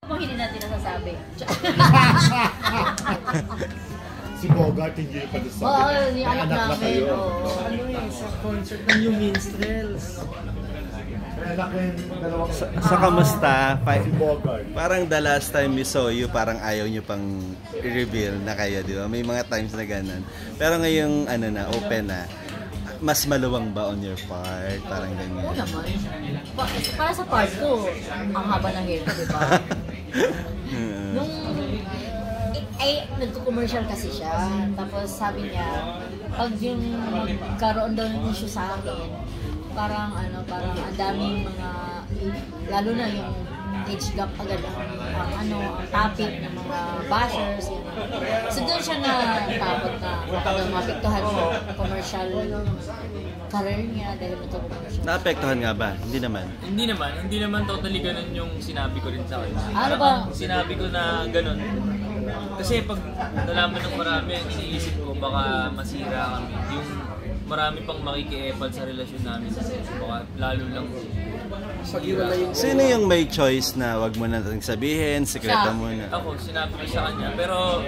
Kung hindi natin nasasabi. Si Bogart hindi pa doon sabi. Oo, yung anak na namin. kayo. Ano yun, sa concert ng New Minstrels. Anak ko yung dalawang... Sa kamusta? Si Bogart. Parang the last time we saw you, parang ayaw nyo pang i-reveal na kayo, di ba? May mga times na ganun. Pero ngayong ano na, open na, mas maluwang ba on your part? Parang ganyan. Oo naman. Para sa part ko, ang haba ng hair ko, di ba? Nung nagko-commercial kasi siya. Tapos sabi niya, pag yung karoon daw ng issue sa akin, parang ang daming mga, lalo na yung age gap agad ang topic ng mga bashers. So doon siya na takot na baka mapektuhan sa commercial career niya dahil nagko-commercial. Naapektuhan nga ba? Hindi naman. Hindi naman totally ganun yung sinabi ko rin sa kanya. Ano ba? Sinabi ko na ganun. Kasi pag nalaman ng marami, iniisip ko baka masira kami. Yung marami pang makikiepal sa relasyon namin. Baka lalo lang Sino yung may choice na wag mo na natin sabihin, sekreto mo na? Ako, sinabi ko sa kanya. Pero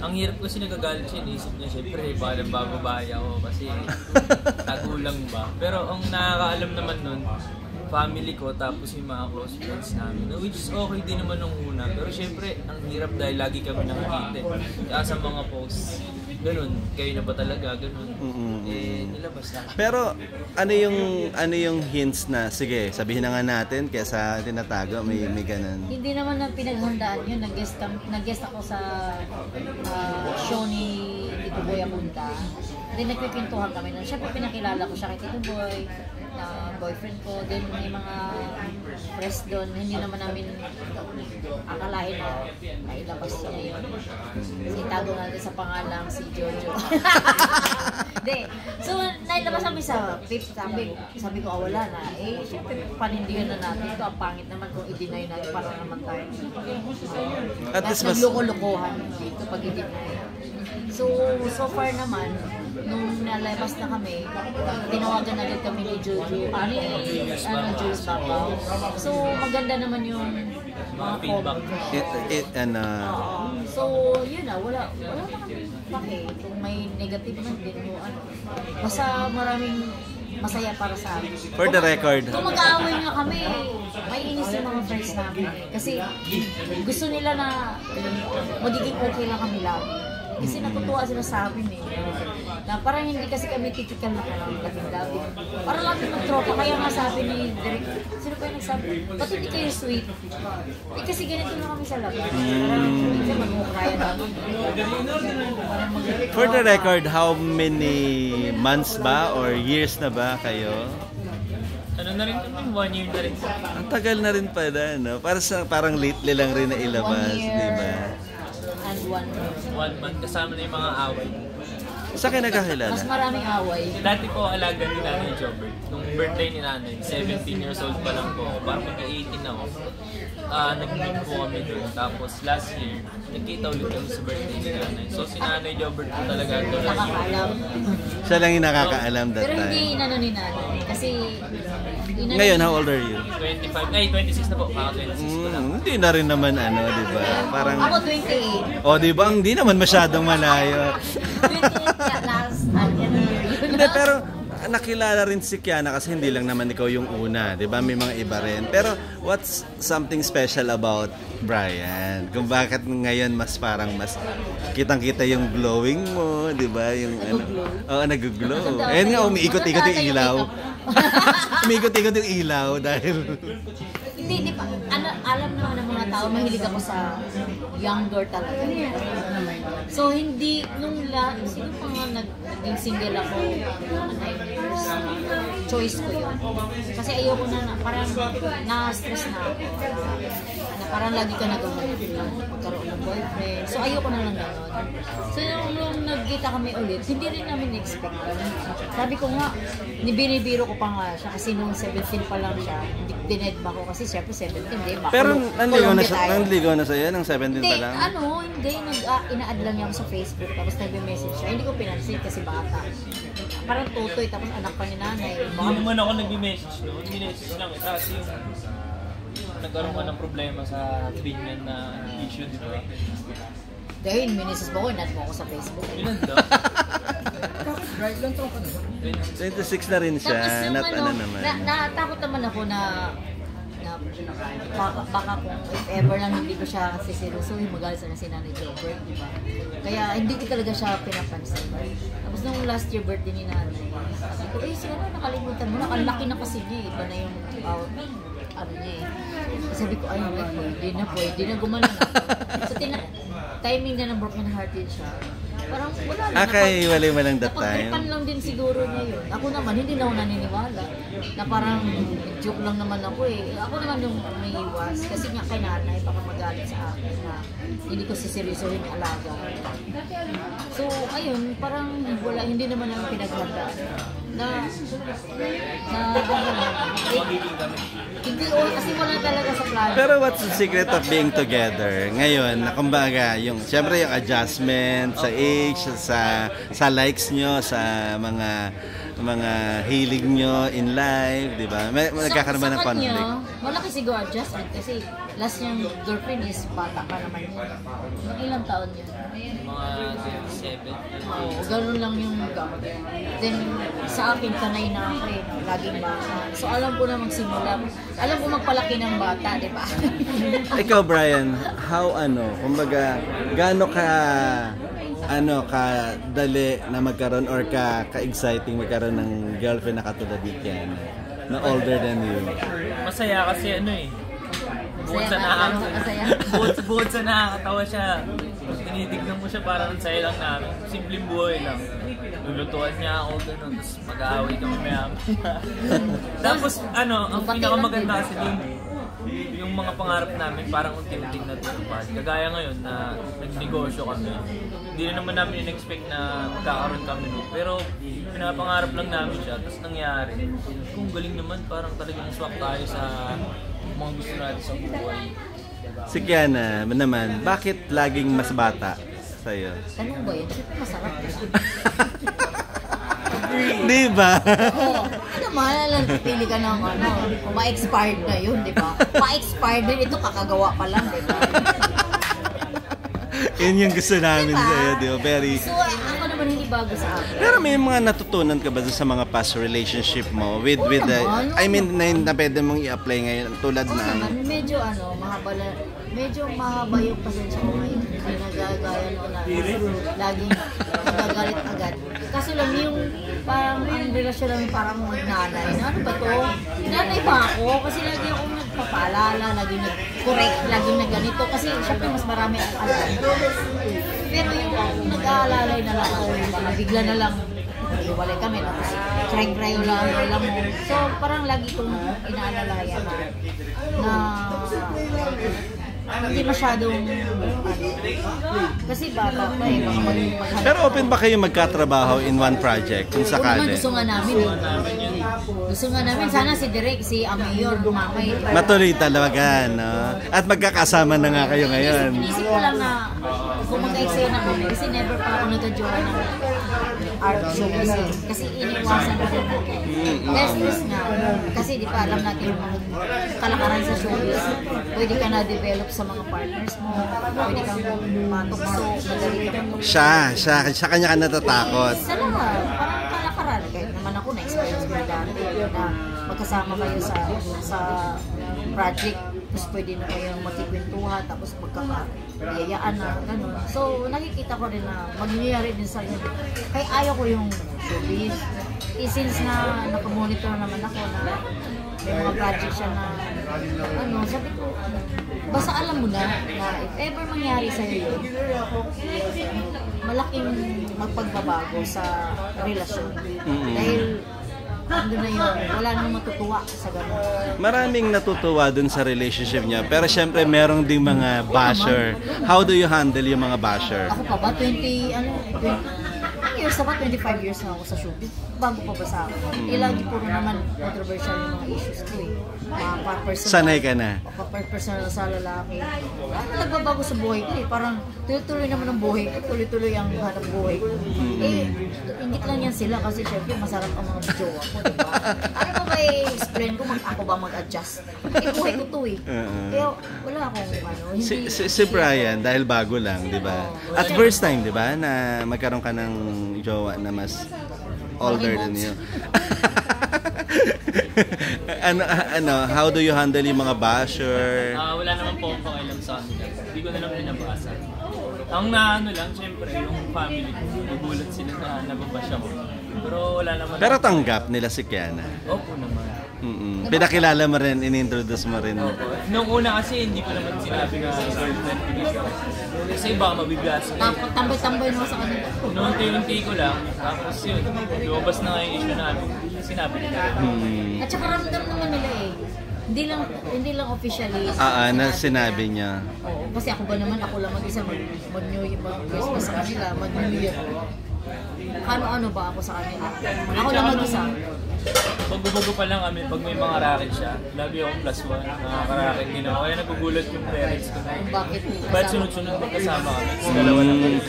ang hirap kasi nagagalit siya. Inisip niya, syempre, parang bababae ako kasi nagulang ba. Pero ang nakakaalam naman nun, family ko, tapos yung mga close friends namin. Which is okay din naman nung una. Pero syempre, ang hirap dahil lagi kami nakikita. Kaya sa mga posts, ganun, kayo na ba talaga, ganun. Nilabas na. Pero ano yung hints na, sige, sabihin na nga natin, kaysa tinatago, may ganun. Hindi naman na pinaghandaan yun. Nag-guest ako sa show ni Tito Boy Abunda. Then nagpipintuhan kami. Siyempre pinakilala ko siya kay Tito Boy, na boyfriend ko. Then may mga press doon. Hindi naman namin akalain na nailabas niya yun. Itago natin sa pangalang si Jojo. Hindi. So, nailabas kami sa fifth. Sabi ko, wala na. Siyempre, panindihan na natin. Ito, ang pangit naman kung i-deny natin para naman tayo. At Tapos nagloko-lokohan dito pag i-deny. So far naman, nung nalabas na kami, tinawagan agad kami ni Jojo. Jules Babaw. So, maganda naman yung mga feedback. So, yun na, wala na kami pake. Kung may negative man din, basta maraming masaya para sa amin. For the record. Kung mag-aaway nga kami, may inis yung mga friends namin. Kasi gusto nila na magiging okay lang kami lang. Kasi natutuwa sila sa amin na parang hindi kasi kami typical na labing-labi. Parang lang mag-tropa. Kaya nga sabi ni Derek, sino pa yung nagsabi? Ba't hindi kayo sweet? Kasi ganito na kami sa labing. Parang hindi ka mag-ukrayan namin. For the record, how many months ba or years na ba kayo? Ano na rin kami? 1 year na rin. Ang tagal na rin pala, no? Parang lately lang rin na ilabas, di ba? And 1 month kasama na yung mga away. Saan kayo nagkakilala? Mas maraming away. Dati po alaga ni Nanay Jobert. Nung birthday ni Nanay, 17 years old pa lang po. Parang magka-18 ako. Nag-meet po kami doon. Tapos last year, nagkita ulit kami sa birthday ni Nanay. So si Nanay Jobert po talaga doon. Nakakaalam. Siya lang yung nakakaalam that Pero time. hindi inano ni Nanay. Kasi ngayon, how old are you? 26 na po. 26 ko lang. Hindi na rin naman di ba? Parang ako 28. di ba? Hindi naman masyadong malayo. 28 last year. Hindi, pero nakilala rin si Kiana kasi hindi lang naman ikaw yung una, di ba? May mga iba rin. Pero what's something special about Brian? Kung bakit ngayon mas kitang-kita yung glowing mo, di ba? Yung nag-glow. Ayun nga, umiikot-ikot yung ilaw. Umiikot-ikot yung ilaw dahil Hindi pa. Alam naman ng mga tao, mahilig ako sa younger talaga. So, hindi, sino pa nga naging single ako, 9 years, choice ko yun. Kasi ayoko parang na-stress na ako. Na parang lagi ka magkaroon ng boyfriend. So, ayoko na lang gano'n. So, nung nagkita kami ulit, hindi rin namin expect. Sabi ko nga, binibiro ko pa nga siya kasi nung 17 pa lang siya, dinedma ko kasi syempre 17, di ba? Pero nanligaw na sa'yo ng 17 pa lang? Hindi, ina-add lang niya ako sa Facebook tapos nag-message siya. Hindi ko pinansin kasi bata. Parang tutoy tapos anak pa ni nanay. Hindi naman ako nag-message noon. Message lang. Tapos yung nagkaroon ka ng problema sa binyan na issue, di ba? Dahil minisis mo ko, inad mo ako sa Facebook. Ilan daw? Right lang to. 26 na rin siya. Tapos yung Not ano naman. natakot naman ako na baka kung if ever lang hindi ko siya siseryosohin, magalit na si Nanay Jobert, di ba? Kaya hindi ko talaga siya pinapansin. Tapos nung last year birthday ni Nanay, sabi ko, siguro nakalimutan mo, nakalaki na kasi niya, iba na yung ano niya eh. Sabi ko, ay, pwede na gumana na. So, timing na ng broken hearted siya. Parang wala na. Okay, wala lang that time. Napagtripan lang din siguro niya yun. Ako naman, hindi na ako naniniwala. Na parang joke lang naman ako eh. Ako naman yung may iwas. Kasi nga kay Nanay, baka magalit sa akin na hindi ko siseryosohin yung alaga. So, ayun, parang wala, hindi naman namin pinaghandaan. Hindi, kasi wala talaga sa plano. Pero what's the secret of being together? Ngayon, kumbaga, yung, syempre yung adjustment sa age, sa likes nyo, sa mga hilig nyo in life, di ba? Nagkakaroon ba ng conflict? Sa kanya, malaki siguro adjustment kasi last niyang girlfriend is bata pa naman yun. Ilang taon yun? Mga 27. Oo, ganun lang yung gap. Then, sa akin, kanay na ako eh, laging bata. So, alam ko na magsimula. Alam ko magpalaki ng bata, di ba? Ikaw, Brian, kumbaga, gaano ka dali na magkaroon or ka-exciting magkaroon ng girlfriend na katulad ni Kiana, na older than you? Masaya kasi bukod sa nakakatawa siya, tinitignan mo siya parang ang saya lang namin. Simpleng buhay lang. Lulutuan niya ako, gano'n, tapos mag-aaway kami maya. Tapos ang pinakamaganda kasi dun, yung mga pangarap namin parang unti-unti natutupad. Kagaya ngayon na nagnegosyo kami. Hindi na naman namin in-expect na magkakaroon kami nun. Pero pinapangarap lang namin siya, tapos nangyari. Kung galing naman, parang talagang swak tayo sa mga gusto natin sa buhay. Si Kiana naman, bakit laging mas bata sa'yo? Tanong ba yun? Siyempre masarap. Di ba? Oo. Naman, pili ka ng kung ma-expired na yun, di ba? Ma-expired din, ito kakagawa pa lang, di ba? Yun yung gusto namin sa'yo, di ba? So, ako naman hindi bago sa akin. Pero may mga natutunan ka ba sa mga past relationship mo with na pwede mong i-apply ngayon tulad Oo na naman, medyo mahaba yung pasensya ko ngayon. Hindi nagagaya noon na laging nagagalit agad. Kaso lang yung parang ang relasyon namin parang magnanay. Ano ba to? Nanay ba ako? Kasi lagi ako nagpapaalala, lagi nag-correct, lagi na ganito. Kasi syempre mas marami ang alam. Pero yung nag-aalalay na lang ako, bigla na lang iwalay kami, tapos cry-cry lang mo. So parang lagi kong inaalalayan na hindi masyadong kasi bata pa eh. Pero open ba kayo magkatrabaho in one project kung sakali? Gusto nga namin eh. Gusto nga namin, sana si Direk, si Amayor, Mamay. Matuloy talaga, no? At magkakasama na nga kayo ngayon. Inisip ko lang na kung magka-eksena kami, kasi never pa ako nagka-join ng art show kasi iniwasan ko din. Testless nga. Kasi di pa alam natin yung mga kalakaran sa showbiz. Pwede ka na-develop sa mga partners mo. Pwede kang matukso, madali ka matukso. Siya kanya ka natatakot. Sa lahat, parang kalakaran. Kahit naman ako na-experience ko dati na magkasama kayo sa project. Tapos pwede na kayong magkikwentuhan, tapos magkakayayaan na, gano'n. So, nakikita ko rin na magyayari din sa inyo. Kaya ayaw ko yung showbiz. Since na nakamonitor naman ako na may mga project siya na, sabi ko, basta alam mo na if ever mangyari sa'yo yun, malaking magpagbabago sa relasyon. Dahil, ando na yun, wala nang matutuwa sa gano'n. Maraming natutuwa dun sa relationship niya. Pero syempre, merong ding mga basher. How do you handle yung mga basher? Ako pa ba? 20 years na ba? 25 years na ako sa showbiz. Bago pa ba sa akin? Lagi puro naman controversial yung mga issues ko eh. Personal. Sanay ka na? Personal sa lalaki. Nagbabago sa buhay ko eh. Parang tuloy-tuloy naman ang buhay ko. Tuloy-tuloy ang hanap buhay ko. Ingit lang yan sila kasi syempre masarap ang mga jowa ko. Diba? Ano ba explain ko, ako ba mag-adjust? Buhay ko to eh. Kaya wala akong hindi. Si Brian, dahil bago lang, di ba? At first time, di ba, na magkaroon ka ng jowa na mas older than you. How do you handle yung mga basher? Wala naman po akong pakailan sa kanila. Hindi ko na lang pinabasa. Ang naano lang, syempre, yung family ko, nagulat sila na nababasya ko. Pero wala naman. Pero tanggap nila si Kiana? Opo naman. Pinakilala mo rin, in-introduce mo rin. Opo. Nung una kasi, hindi ko naman sinabi na girlfriend ko dito. Kasi baka mabibiyasa. Tambay-tambay naman sa kanila. Noong unti-unti ko lang, tapos yun, lumabas na nga yung issue namin. Sinabi nila. At saka ramdam naman nila eh. Hindi lang officially. Na sinabi niya. Oo, kasi ako ba naman, ako lang mag-isa mag-New Year, mag-Christmas sa kanila, mag-New Year. Ano ba ako sa kanila? Ako lang mag-isa. Bago-bago pa lang kami, pag may mga racket siya, lagi akong +1, nakaka-racket din ako. Kaya nagugulat yung parents ko na. Bakit? Ba't sunod-sunod magkasama kami? Dalawa lang.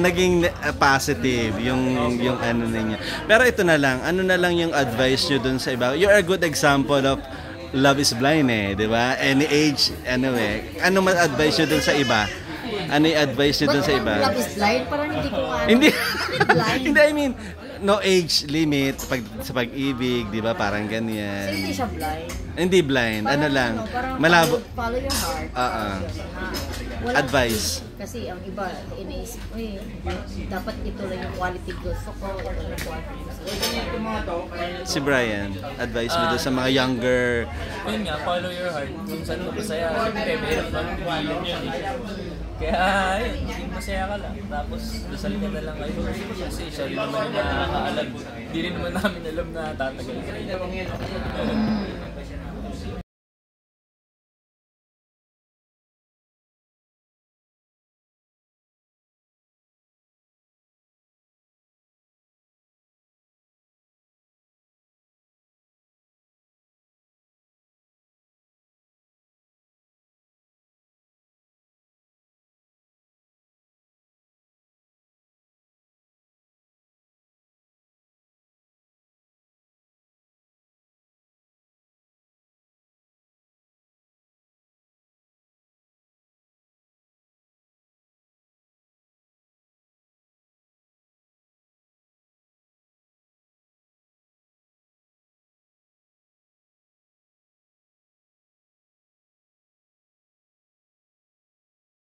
Naging positive yung ano ninyo. Pero ito na lang yung advice nyo dun sa iba? You're a good example of love is blind di ba? Any age, ano ma-advise nyo dun sa iba? Ano yung advice nyo dun sa iba? Love is blind? Parang hindi ko Hindi. blind. Hindi, I mean, no age limit sa pag-ibig, di ba? Parang ganyan. Kasi hindi siya blind. Hindi blind, Parang, lang. Parang Malabo. follow your heart. Advice. Kasi ang iba, iniisip ko dapat ito lang yung quality gusto ko, ito lang yung quality gusto ko. Si Brian, advice mo doon sa mga younger. Yun nga, follow your heart. Kung saan ka masaya, siyempre, mahirap naman pigilan yun Kaya, yun, maging masaya ka lang. Tapos, dasal ka na lang kayo. Kasi siya rin naman yung nakakaalam. Hindi rin naman namin alam na tatagal ka.